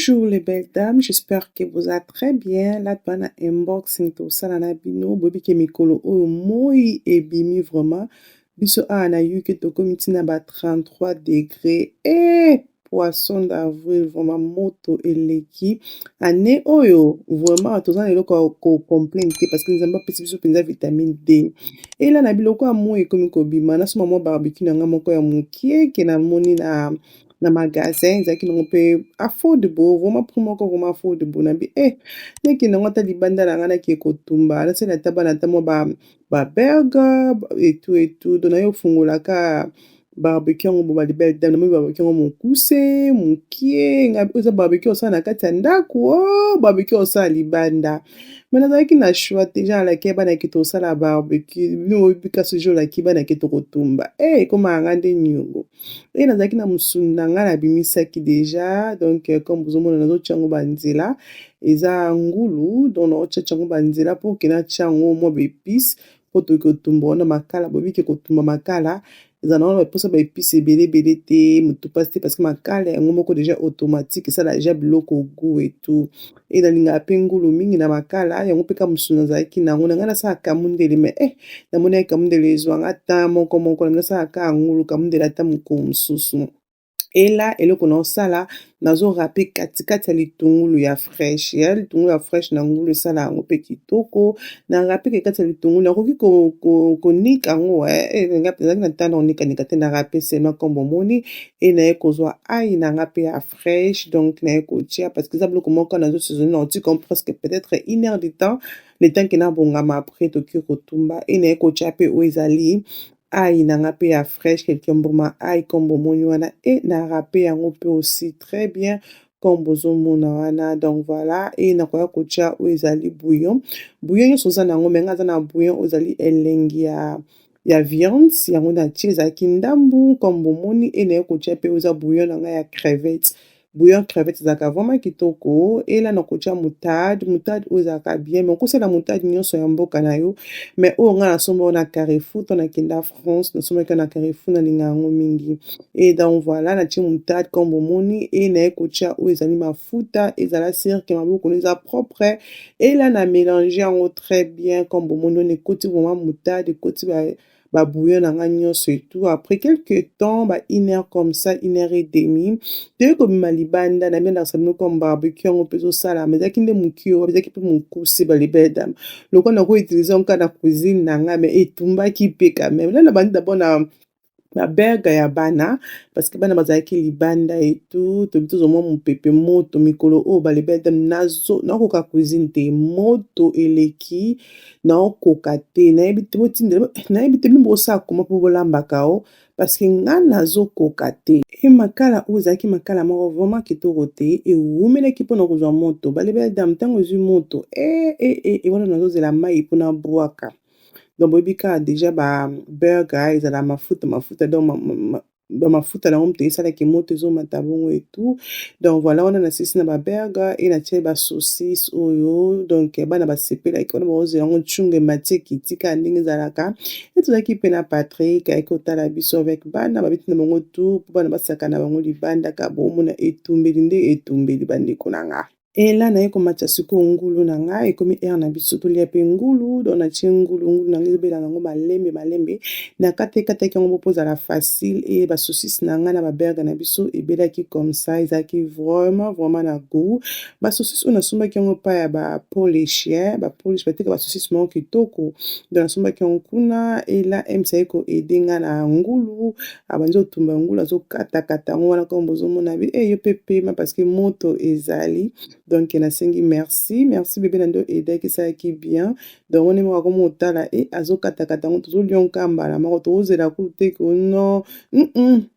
Bonjour les belles dames, j'espère que vous allez très bien. Là, bana unboxing to sala na bino, bobi ke mikolo oyo moi ebimi vraiment. Biso a na yuki to komiti na ba 33 degrés. Poisson d'avril, vraiment moto eleki. Année oyo, vraiment, tozana eloko ko complain te parce que nous avons pesi biso penza vitamine D. Et là, na biloko ya moi ekomi kobima, na soma mwa barbecue na nga moko ya mokie ke na moni na magasin ezalaki nango mpe affordable vraiment prix moko vraiment affordable na bi naki nango ata libanda na ngai nake kotumba nasala ata bana ata mwa baburger etu donc naye ofungolaka barbecue yango bo balibele dame namoni barbecue yango mokuse mokie ngai mpe eza barbecue osala na kati ya ndako barbecue osala libanda me nazalaki na choix te genre alaki banaki tosala barbecue bino oyebi kasi jour olaki banaki tokotumba ekomaka nga nde niongo nazalaki na mosuni na ngai nabimisaki deja donc comme bozomona nazotia yango banzela eza ngulu donc naotiatia yango banzela mpo ke natia yango mwa baepice mpo toki kotumba wana makala bobiki kotumba makala eza na wana baposa baepice ebele te motu mpasi te parce que makala yango moko deja automatique esala deja biloko gu etu nalingaka mpe ngulu mingi na makala yango mpe ka mosuni nazalaki nango na ngai nasalaka mundele me namoni kamundele ezwanga ata moko nalingi nasalaka ya ngulu kamundele ata mokolo mosusu ela eloko naosala nazorape katikati ya litungulu ya fresh na ngulu esala yango mpe kitoko na rape kati ya litungulu nakoki konika yango ezalaki na ntango onikanika te na rape sema kombo moni naye kozwa ai na nga mpe ya fresh donc naye kotia parce que eza biloko moko nazosaisonner na oti comme presque peut-être 1 heure de temps le temps ke nabongama après toki kotumba naye kotia mpe oyo ezali ai na nga mpe ya fresh quelqu'un mboma ai kombo moni wana na rape yango mpe aussi très bien comme bozomona wana donc voilà nakoya kotia oyo ezali bouillon nyonso oza nango me nga aza na bouillon oyo ezali elengi ya viande yango natie ezalaki ndambu comme bomoni naye kotia mpe oyo eza bouillon na ngai ya crevette bouillon crevette ezalaka vraiment kitoko ela na kotia moutarde oyo ezalaka bien me okosala moutarde nyonso ya mboka na yo me oyo ngai nasomba na Carrefour to nakenda France nasombaki na Carrefour nalinga yango mingi donc voilà natie moutarde comme bomoni naye kotia oyo ezali mafuta ezala sirke maboko eza propre ela na mélange yango très bien comme bomoni on ekoti vraiment moutarde ekoti bouillon na nga nyonso et tout après quelques temps 1 heure comme ça 1 heure et demie toyei kobima libanda na miandakisa bino comme barbecue yango mpe ezosala me ezalaki nde mokio ezalaki mpe mokuse balibele dame lokola nakoutilize yango kaka na cuisine na ngai me etumbaki mpe kameme na bandi dabord na burger ya bana parce que bana bazalaki libanda etu tobi tozomwa mopepe moto mikolo oyo balibele dame nakoka cuisine te moto eleki naokoka te nayebi te bino bosala koma mpo bolambaka o parce que ngai nazokoka te makala oyo ezalaki makala moko vraiment kitoko te ewumelaki mpona kozwa moto balibele dame ntango ezwi moto wana nazozela mai mpona bwaka donc boyebi kaka deja baburger ezala mafuta donc bamafuta nango moto esalaki moto ezomata bongo etu donc voilà wana nasisi na baburger natie basaucisse oyo donc bana basepelaki wana baozela yango ntshunge matie kitika ndenge ezalaka tozalaki mpe na Patrick ayaki kotala biso avec bana babeti na bango tour mpo bana basaka na bango libanda ka bomona etumbeli nde etumbeli bandeko na nga ela naye komatia sikoyo ngulu na ngai ekomi aire na biso tolia mpe ngulu donc natie ngulu na ngai ezobela nango malembe na kataki yango mpo ezala facile basaucisse na ngai na baburger na biso ebelaki comme ça ezalaki vraiment na goût basaucisse oyo nasombaki yango pa ya bapolish bateka basaucisse moko kitoko donc nasombaki yango kuna ela emisa ye koede ngai na ngulu abanzi otumba ngulu azokatakata yango wana comme bozomona yo mpe pema parce que moto ezali donc nasengi merci bebe na ndo edaki esalaki bien donc wana moko akomi otala azokatakata yango tozolia nka mbala moko tozozela kutu te non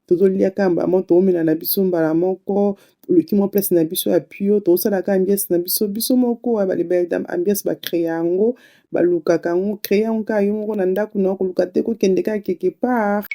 tozolia ka mbala moko tozomela na biso mbala moko toluki mwa place na biso ya pio tozosalaka ambiance na biso moko balibele dame ambiance bacrée yango balukaka yango créer yango kaka yo moko na ndako na koluka te kokende kaka quelque part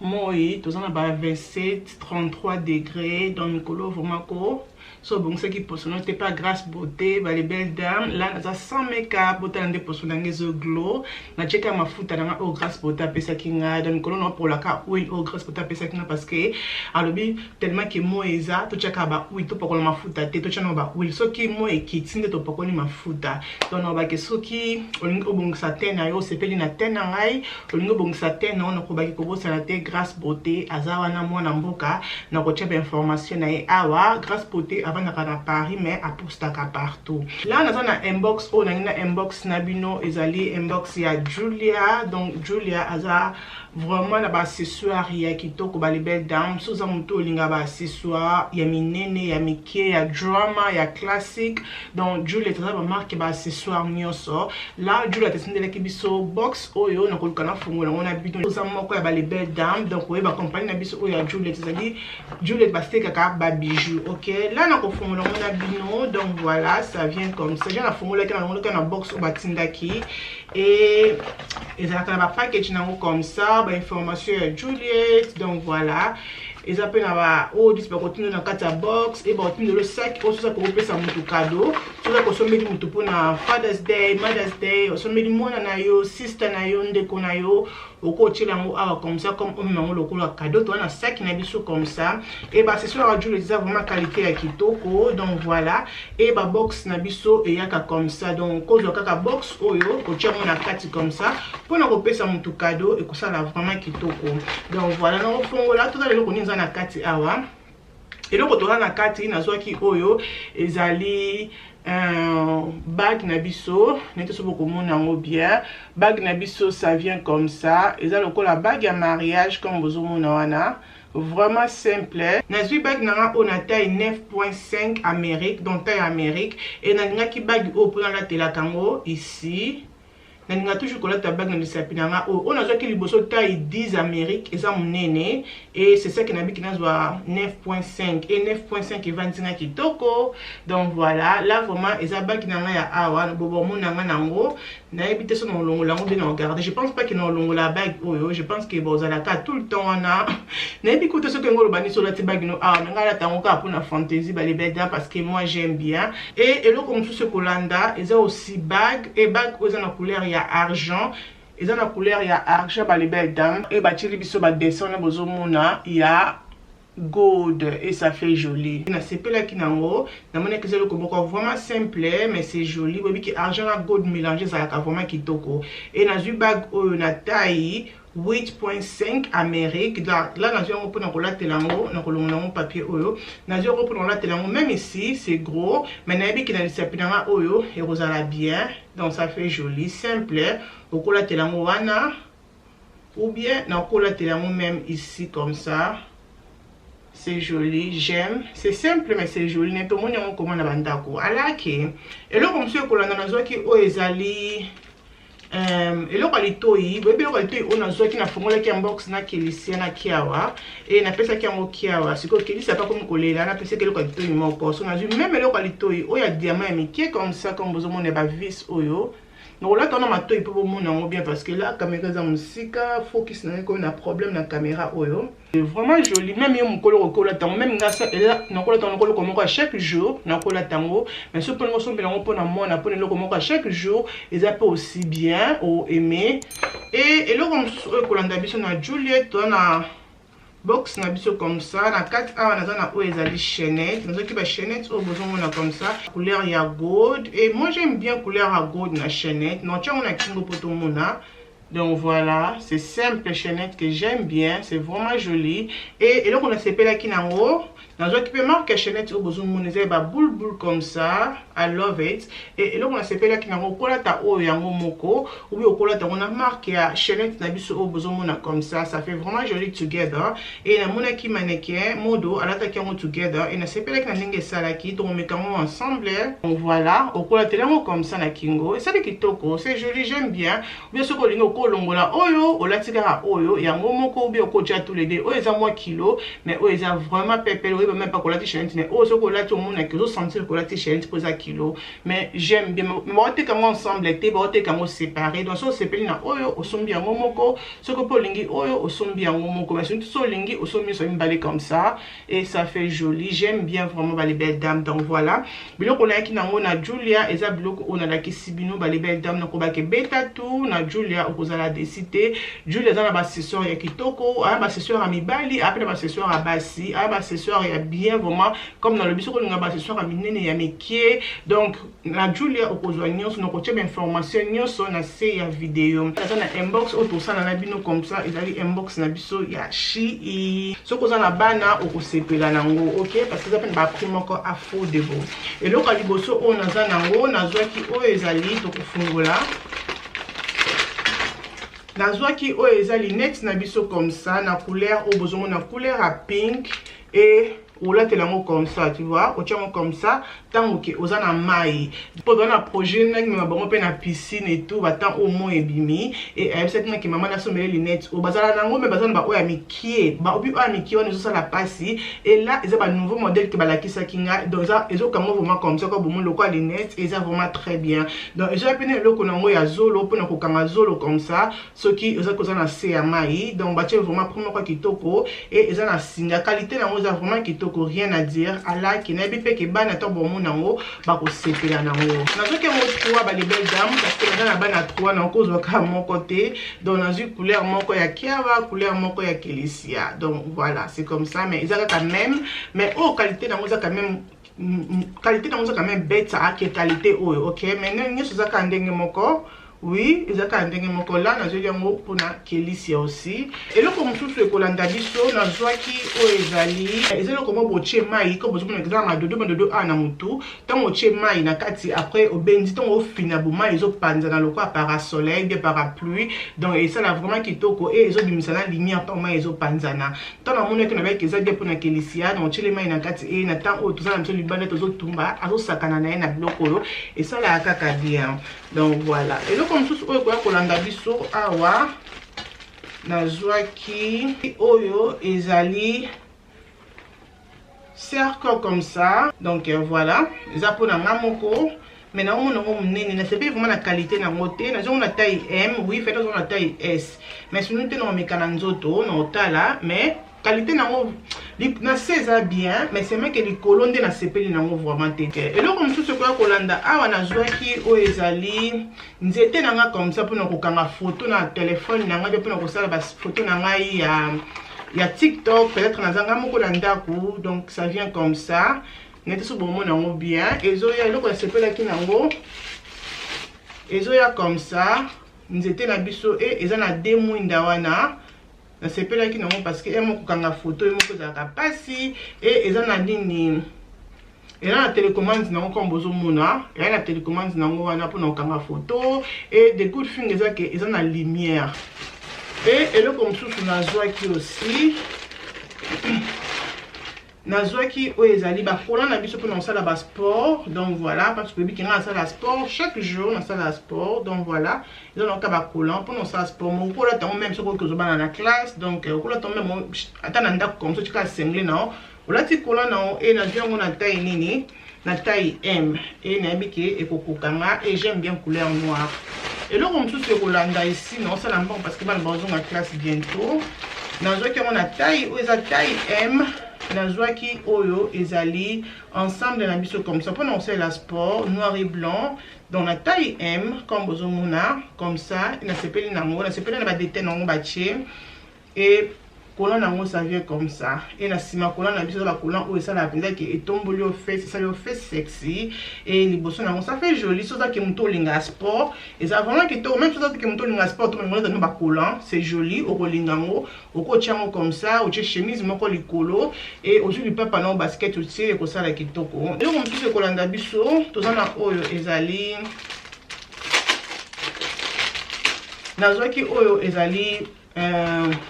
moi toza na ba 27 33 degrés donc mikolo vraiment ko So bon ce qui poste non t'es pas grâce beauté les belles dames là ça sans make-up botan de poste dans les glow na cheka mafuta na au grâce beauté pesa kinga donc kolon pour la ka oil au grâce beauté pesa kinga parce que alobi tellement que moi eza to cheka ba oil to pokolo mafuta te to chano ba oil so ki moi ekitinde to pokoni mafuta donc no ba ke so ki olingo bongisa te na yo sepeli na te na ngai olingo bongisa te na ono ko ba ki ko bosana te grâce beauté azawa na mwana mboka na ko cheba information na ye awa grâce beauté avant na Paris mais à postaka partout là on a un inbox on a une inbox nabino ezali inbox ya Julia donc Julia aza vraiment na ba accessoire ya kitoko ba les belles dames so za muto linga ba accessoire ya minene ya mike ya drama ya classique donc Julia tata ba marque ba accessoire nyonso là Julia tesindele ki biso box oyo na koluka na fungola on a bino so za moko ya ba les belles dames donc oyo ba compagnie na biso oyo ya Julia tezali Julia ba steka ka ba bijoux OK là na ko fungola on a bino donc voilà ça vient comme ça j'ai la fungola qui na box au batindaki et ça va package comme ça bah information à Juliette donc voilà ils appellent là oh dis pas continuer dans carte box et bah le sac aussi ça pour ça mon cadeau ça pour sommer du mutu pour na Father's Day Mother's Day au sommet du mwana na yo sister na yo ndeko na yo au côté là awa comme ça comme on m'a le cadeau toi na sac na biso comme ça et bah c'est sur la Juliette ça vraiment qualité ya kitoko donc voilà et bah box na biso et yaka comme ça donc cause kaka box oyo ko tia mon carte comme ça pour na kopesa mutu cadeau et que ça la vraiment kitoko donc voilà na fongo là tout à l'heure on na kati awa eloko toza na kati nazwaki oyo ezali bag na biso nete so bokomona yango bien bag na biso ça vient comme ça eza lokola bag ya mariage comme bozomona wana vraiment simple nazwi bag nanga on a taille 9.5 Amérique donc taille Amérique et nalingaki bag oyo mpona latela kango ici naninga toujours kolata bag na lisapi nanga o on a qui liboso taille 10 Amérique eza munene et c'est ça qui nabi qui nazwa 9.5 et 9.5 evantinga kitoko donc voilà là vraiment eza bag nanga ya awa bobo monanga nango na ebite so na longo lango bien regarder je pense pas que na longo la bag oyo je pense que bozala ka tout le temps wana na ebi kote so que ngolo bani so lati bag no awa nanga la tango ka pour na fantaisie ba les beda parce que moi j'aime bien et eloko comme ce kolanda eza aussi bag et bag oza na couleur argent et dans la couleur il y a argent bah les belles dames et bah tu biso bah dessin na bozo mona il y a gold et ça fait joli na sepela kinango na mona que c'est le komoko vraiment simple mais c'est joli bobi ki argent na gold mélangé ça ka vraiment kitoko et na zu bag oyo na taille 8.5 Amérique là nazo yango pona kolatela yango na kolonga nango papier oyo nazo yango pona kolatela yango même ici c'est gros mais na yebi ki na lisapi nanga oyo et rozala bien donc ça fait joli simple au kolatela yango wana ou bien na kolatela yango même ici comme ça c'est joli j'aime c'est simple mais c'est joli neto moni yango comment na bandako alaki eloko monsieur kolanda nazo ki o ezali eloko litoi boyebi eloko litoi on azwaki na fongolaki ya box na kelisia na kiawa et na pesaki yango kiawa sikoyo kelisa pa komi kolela na pesaki eloko litoi moko so nazwi même eloko litoi oyo ya diamant ya mike comme ça comme bozomona ba vis oyo donc là tona matoi po bomona yango bien parce que là caméra za musika focus na ko na problème na caméra oyo vraiment joli même yo mukolo kokola tango même ngasa ela nakola tango kolo komoko à chaque jour nakola tango mais ce pour ngoso mbela ngo pona mona pona eloko moko à chaque jour eza pas aussi bien au aimer et eloko msusu kolanda biso na Juliette na box na biso comme ça na 4 awa naza na oyo ezali chaînette nazoki ba chaînette oyo bozomona comme ça couleur ya gold et moi j'aime bien couleur à gold na chaînette non tiens on a kingo poto mona donc voilà c'est simple chaînette que j'aime bien c'est vraiment joli et là on a sepela kinango nazoki pe marque chaînette oyo bozomona eza ba boule boule comme ça I love it et là on a sepela kinango kolata oyo yango moko ou bien kolata on a marque ya chaînette na biso oyo bozomona comme ça fait vraiment joli together et na mona ki mannequin modo alata ki yango together et na sepela ki na ndenge salaki donc on met quand même ensemble donc voilà okolata yango comme ça na kingo et ça kitoko c'est joli j'aime bien bien sûr ko lingo ko longola oyo olatika oyo yango moko ou bien ko tous les deux oyo eza moi kilo mais oyo eza vraiment pepele koyeba même pas kolati chaîne mais oh ce kolati au monde que zo sentir kolati chaîne pour ça kilo mais j'aime bien mais on comme ensemble été on comme séparé donc so sepeli na oyo osombi yango moko ce que pour lingi oyo osombi yango moko mais surtout so lingi osombi so mbali comme ça et ça fait joli. J'aime bien vraiment les belles dames donc voilà biloko na yaki nango na Julia eza biloko on a la kisibino les belles dames na ko ba ke beta tout na Julia okozala décider Julia za na ba accessoire ya kitoko a ba accessoire à mibali après ba accessoire à basi a ba accessoire ya bien vraiment comme dans le biso ko linga ba accessoire à minene ya mekie donc na Julia okozwa nyonso na ko tcheba information nyonso na se ya vidéo eza na inbox otosana na bino comme ça ezali inbox na biso ya chi sokoza na bana okosepela nango ok parce que ça peut ba prime encore affordable et donc à liboso on a nango nazwaki oyo ezali tokofungola nazwaki oyo ezali net na biso comme ça na couleur au besoin na couleur à pink et ou là t'es là comme ça tu vois au tient comme ça tant que aux ana mai pendant la projet nag me ba pe na piscine et tout va tant au moins ebimi et cette nag maman na sommer les lunettes au bazala nango mais bazana ba oya mikie ba obi oya mikie on ça la passi et là ils ont un nouveau modèle que ba la kisa kinga donc ça ils ont comme vraiment comme ça comme le quoi lunettes et ça vraiment très bien donc ils ont appelé le konango ya zolo pour na ko kanga zolo comme ça ce qui ils ont causé na se mai donc ba tient vraiment premier quoi kitoko et ils ont la singa qualité nango ça vraiment kitoko rien à dire à la qui n'a pas que ban attend bon nango ba ko sepela nango nazo ke mo 3 ba les belles dames parce que dans la ban à 3 na cause ka mon côté donc dans une couleur moko ya kiava couleur moko ya kelisia donc voilà c'est comme ça mais ils ont quand même mais oh qualité nango ça quand même qualité nango ça quand même bête ça que qualité oh ok mais non nyo ça ka ndenge moko oui ils ont quand même moko là na joli yango pour na kelisia aussi et le comme tout ce kolanda biso na zwaki o ezali ezelo comme boche mai ko bozo na examen dodo ana mutu tant oche mai na kati après au benzi tant au fina buma ils ont panza dans le quoi parasoleil des parapluies donc et ça là vraiment kitoko et ils ont du misala lumière tant mai ils ont panzana tant na mona que na ba kezadi pour na kelisia na oche mai na kati et na tant o tout ça na mso libanda to zo tumba azo sakana na na biloko et ça là kaka bien donc voilà et le comme tout oyo koya kolanda biso awa nazwaki oyo ezali cercle comme ça donc voilà eza pour na moko mais na on a menene na c'est pas vraiment la qualité na moté na on a taille M oui fait on a taille S mais si nous tenons mekana nzoto na otala mais qualité nango na seza bien mais c'est même que les colonnes na sepeli nango vraiment teke et donc comme tout ce que kolanda awa na zwaki o ezali nzete nanga comme ça pour na kokanga photo na téléphone nanga pour na kosala ba photo nanga ya TikTok peut-être na zanga moko na ndako donc ça vient comme ça nete so bon nango bien ezoya eloko ya sepela ki nango ezoya comme ça nzete na biso et eza na demwinda wana na sepela ki nango parce que emo kokanga photo emo kozaka pasi et eza na nini et là la télécommande nango comme bozo mona et la télécommande nango wana pour na kokanga photo et des good things eza que eza na lumière et le comme sous na zwaki aussi nazwaki o ezali ba kola na biso pour na sala ba sport donc voilà parce que bébé qui na sala sport chaque jour na sala sport donc voilà ils ont ka ba kola pour na sala sport mon kola tant même ce que zo bana na classe donc kola tant même atana ndako comme ça tu ka sengle na ola ti kola na et na viongo na taille nini na taille M et na biki e kokokanga et j'aime bien couleur noire et là comme tout ce kolanda ici non ça l'embon parce que ba bonjour na classe bientôt nazwaki on a taille ou eza taille M nazwaki oyo ezali ensemble na biso comme ça pour nous c'est la sport noir et blanc dans la taille M comme bozomona comme ça na sepeli nango na sepeli na ba détail nango batie et collant nango ça vient comme ça et na sima collant na biso la collant ou ça la pinza qui est tombé au fait ça le fait sexy et les bossons nango ça fait joli ça qui monto linga sport et ça vraiment qui to même ça qui monto linga sport tout le monde dans ba collant c'est joli au lingango au coachango comme ça au chemise moko likolo et aujourd'hui papa na basket aussi et ko ça la kitoko et on tout ce kolanda biso to za na oyo ezali nazwaki oyo ezali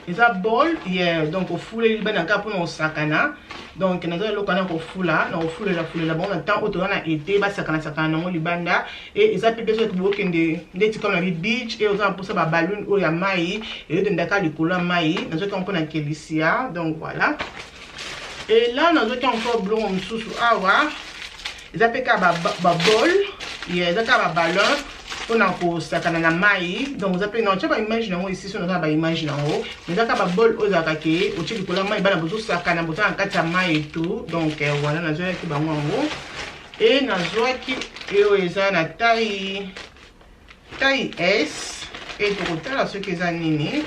eza bol hier donc au foulé libana ka pour on sakana donc nazo lo kana ko fula na foulé la bon temps auto na été ba sakana no libanda et eza pe besoin de bokende ndeti comme la beach et autant pour ça ba ballon o ya mai et de ndaka likolo mai nazo ka mpona kelisia donc voilà Et là on a encore blanc sous awa ils appellent bol ils appellent ballon on a encore sakana na mai donc vous appelez non tu vas imaginer ici on a imaginer mais ça ka bol aux akake au tchi kola mai bana bozo sakana bota en kati ya mai et tout donc voilà na zoya ki bango ngo et na zoya ki eza na taille S et tokotala soki eza nini.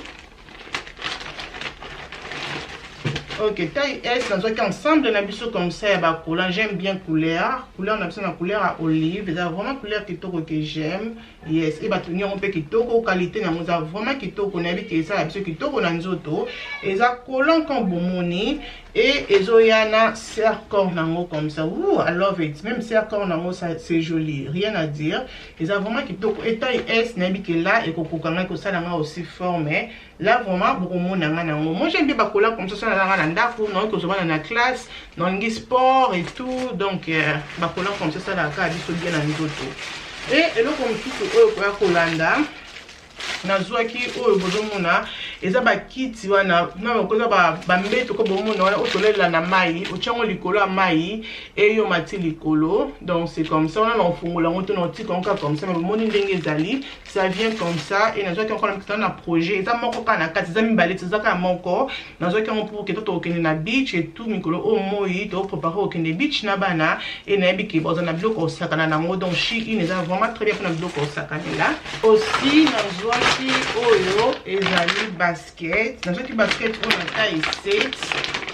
Ok, taille S, dans un ensemble de biso comme ça, couleur, j'aime bien couleur. Couleur, on a besoin de couleur à olive. C'est vraiment couleur kitoko que j'aime. Yes, et bah tenir un peu kitoko qualité, on a vraiment kitoko, on a vu que ça, la kitoko na nzoto. Et ça collant comme bomoni et ezoyana serre-corps nango comme ça. Ouh, I love it. Même serre-corps nango, c'est joli, rien à dire. Et ça vraiment kitoko. Et taille S, n'a vu que là et kokokanga que ça n'a aussi formé. Là vraiment beaucoup monde nango. Moi j'aime bien ba couleur comme ça na ndako non que je vois dans la classe dans le sport et tout donc ba couleur comme ça la ka biso bien na nzoto. Et le comme tout oyo kwa kolanda nazwaki oyo bozomona eza bakiti wana na koza ba mbeto ko bomona wana otolela na mai ochango likolo ya mai et yo mati likolo donc c'est comme ça on a fongola on tona tika comme ça mais bomoni ndenge ezali ça vient comme ça et nazwaki encore un projet eza moko ka na kati eza mibale eza ka moko nazwaki on pour que toto okende na beach et tout mikolo o moi to préparer okende beach na bana et na yebiki bozana biloko osakana nango donc chi une eza vraiment très bien pour na biloko osakana là aussi nazwaki oyo ezali basket nazwaki basket oyo na taille 7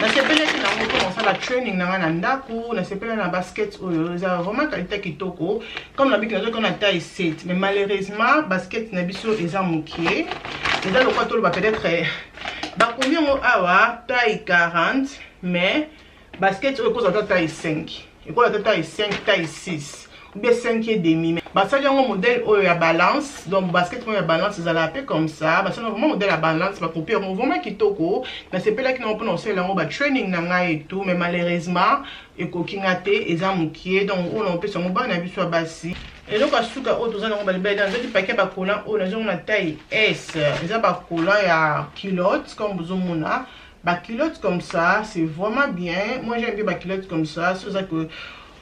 nasepelaki nango mpo mosala training nanga na ndako nasepela na basket oyo eza vraiment qualité kitoko comme na biki nazwaki na taille 7 mais malheureusement basket na biso eza mokie eza lokwa toloba peut-être bakomi yango awa taille 40 mais basket oyo ekozala taille 5 ekozala taille 5 taille 6 ou bien 5 et demi. Bah ça y a un modèle à balance donc basket à balance ils allaient appeler comme ça bah ça a vraiment modèle à balance bah copier vraiment qui toko mais c'est pas là qui n'ont pas lancé là bah training nanga et tout mais malheureusement et kokingate et amukie donc on a peut se mobile na biso basi et donc à souka auto ça on va le dans le paquet ba collant on a une taille S ils a ba collant ya culotte comme vous mona ba culotte comme ça c'est vraiment bien moi j'aime bien ba culotte comme ça c'est ça que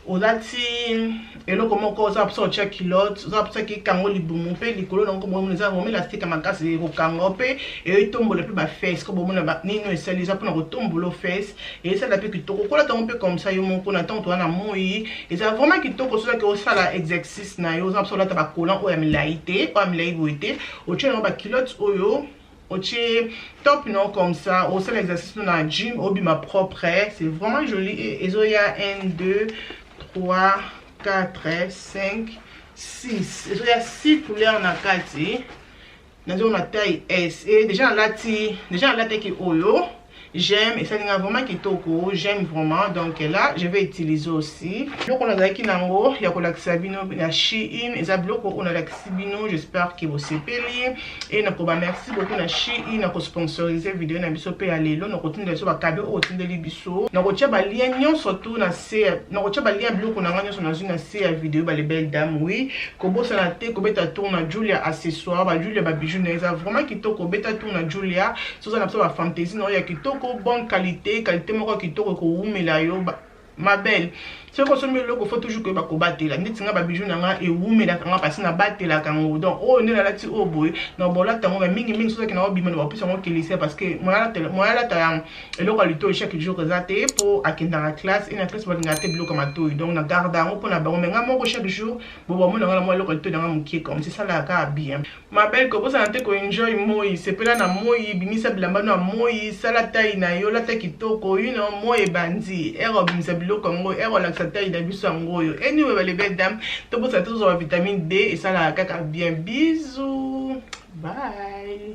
olati elo comment ko za pso check culotte za pso ki kango libumu pe likolo na ngomo mona za mo elastique makasi ko kango pe e tombola pe ba face ko bomona ba nino esali za pona ko tombolo face et ça la pe kitoko ko la tango pe comme ça yo moko na tango to na moi et ça vraiment kitoko so que o sala exercice na yo za pso la ta ba collant o ya milaité o milai boité o tcheno ba culotte oyo top non comme ça au seul exercice dans la gym au bima propre c'est vraiment joli et il y a 1 2 3 4 5 6 il y a 6 couleurs dans la carte dans une taille S et déjà la taille qui oyo j'aime et ça n'est vraiment kitoko j'aime vraiment donc là je vais utiliser aussi donc on a qui nango ya kola sabino ya Shein et ça bloque on a la sabino j'espère que vous sepeli et na ko ba merci beaucoup na Shein na ko sponsoriser vidéo na biso pe alelo na ko tindela so ba kabe o tindeli biso na ko tia ba lien nyon surtout na se na ko tia ba lien bloque na nganyo so na zuna se ya vidéo ba les belles dames oui ko bossa na te ko beta tour na Julia accessoire ba Julia ba bijou na ça vraiment kitoko beta tour na Julia so ça na ba fantasy no ya kitoko bonne qualité moko kitoko ko umela yo ma belle ce qu'on se met le faut toujours que ba ko batela nditi nga ba bijou nanga e umela kanga pasi na batela kango donc oh ne la lati o boy no bola tango ba mingi so ki na obima no ba pisa ngo kilise parce que moi la ta et le qualité chaque jour rezate pour akenda la classe et na classe ba ngate bilo comme to donc na garde ngo pour na ba menga moko chaque jour bo ba mona moi le qualité nanga mukie comme c'est ça la ka bien ma belle ko bosa nte ko enjoy moi c'est pela na moi bimisa bilamba na moi sala taille na yo la ta kitoko you know moi bandi ero bimisa bilo kongo ero la taille d'abus angoyo anyway les belles dames to bosa tous vitamine D et ça la kaka bien bisous bye.